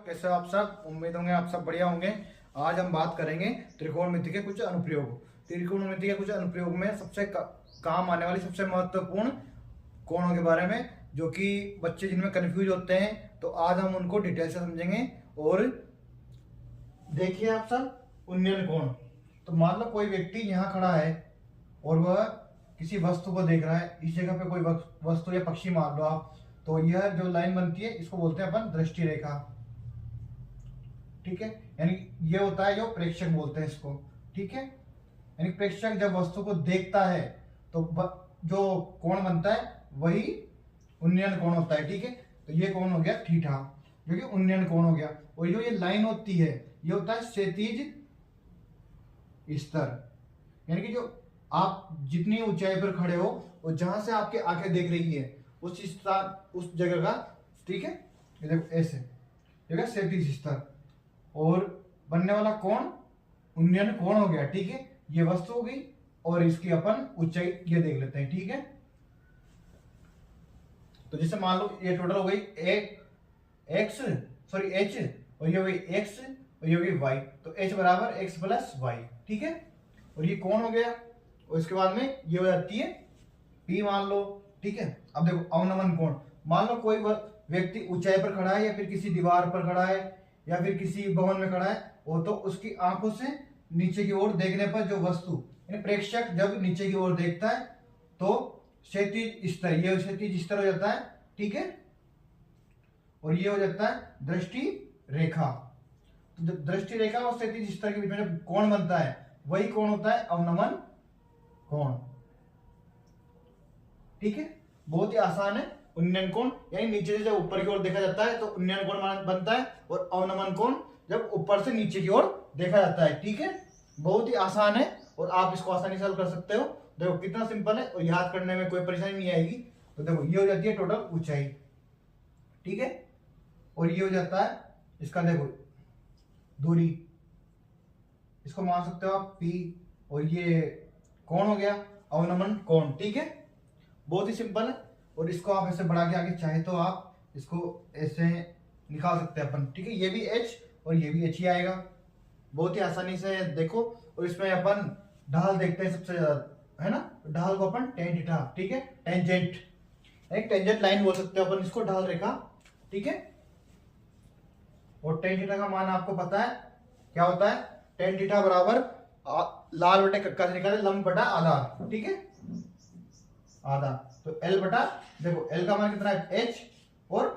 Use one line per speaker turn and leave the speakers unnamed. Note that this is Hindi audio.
कैसे हो आप सब। उम्मीद होंगे आप सब बढ़िया होंगे। आज हम बात करेंगे त्रिकोणमिति के कुछ अनुप्रयोग। त्रिकोणमिति के कुछ अनुप्रयोग में सबसे काम आने वाली सबसे महत्वपूर्ण कोणों के बारे में, जो कि बच्चे जिनमें कंफ्यूज होते हैं, तो आज हम उनको डिटेल से समझेंगे। और देखिए आप सब, उन्नयन कोण। तो मान लो कोई व्यक्ति यहाँ खड़ा है और वह किसी वस्तु को देख रहा है। इस जगह पे कोई वस्तु या पक्षी मान लो आप, तो यह जो लाइन बनती है इसको बोलते हैं अपन दृष्टि रेखा। ठीक है, यानी ये होता है जो प्रेक्षक बोलते हैं इसको। ठीक है, यानी प्रेक्षक जब वस्तु को देखता है तो जो कोण बनता है वही उन्नयन कोण होता है। ठीक है, तो ये कोण हो गया थीटा, जो कि उन्नयन कोण हो गया। और जो ये लाइन होती है ये होता है क्षैतिज स्तर, यानी कि जो आप जितनी ऊंचाई पर खड़े हो और जहां से आपकी आंखें देख रही है उस स्थान उस जगह का, ठीक है, ये देखो ऐसे जगह क्षैतिज स्तर। और बनने वाला कोण उन्नयन कोण हो गया। ठीक है, ये वस्तु हो गई और इसकी अपन ऊंचाई ये देख लेते हैं। ठीक है, तो जैसे मान लो ये टोटल हो गई एच, और ये हुई एक्स और ये हुई वाई। तो एच बराबर एक्स प्लस वाई। ठीक है, और ये कोण हो गया। और इसके बाद में ये हो जाती है पी मान लो। ठीक है, अब देखो अवनमन कोण। मान लो कोई व्यक्ति ऊंचाई पर खड़ा है या फिर किसी दीवार पर खड़ा है या फिर किसी भवन में खड़ा है, वो तो उसकी आंखों से नीचे की ओर देखने पर जो वस्तु, यानी प्रेक्षक जब नीचे की ओर देखता है तो क्षैतिज स्तर, ये क्षैतिज स्तर हो जाता है। ठीक है, और ये हो जाता है दृष्टि रेखा। तो दृष्टि रेखा और क्षैतिज स्तर के बीच में जो कोण बनता है वही कोण होता है अवनमन कोण। ठीक है, बहुत ही आसान है। उन्नयन कोण यानी नीचे से जब ऊपर की ओर देखा जाता है तो उन्नयन कोण बनता है, और अवनमन कोण जब ऊपर से नीचे की ओर देखा जाता है। ठीक है, बहुत ही आसान है और आप इसको आसानी से हल कर सकते हो। देखो कितना सिंपल है और याद करने में कोई परेशानी नहीं आएगी। तो देखो ये हो जाती है टोटल ऊंचाई। ठीक है, और ये हो जाता है इसका, देखो दूरी, इसको मान सकते हो आप पी, और ये कोण हो गया अवनमन कोण। ठीक है, बहुत ही सिंपल है। और इसको आप ऐसे बढ़ा के आगे चाहे तो आप इसको ऐसे निकाल सकते हैं अपन। ठीक है, ये भी एच और ये भी एच ही आएगा, बहुत ही आसानी से देखो। और इसमें अपन ढाल देखते हैं सबसे ज्यादा, है ना। ढाल को अपन टेन थीटा, ठीक है, टेंजेंट, एक टेंजेंट लाइन बोल सकते हैं अपन इसको, ढाल रेखा। ठीक है, और टेन थीटा का मान आपको पता है क्या होता है। टेन थीटा बराबर लाल बटे कक्का से निकाले लंब बटा आधार। ठीक है, आधा, तो एल बटा, देखो एल का मान कितना है एच और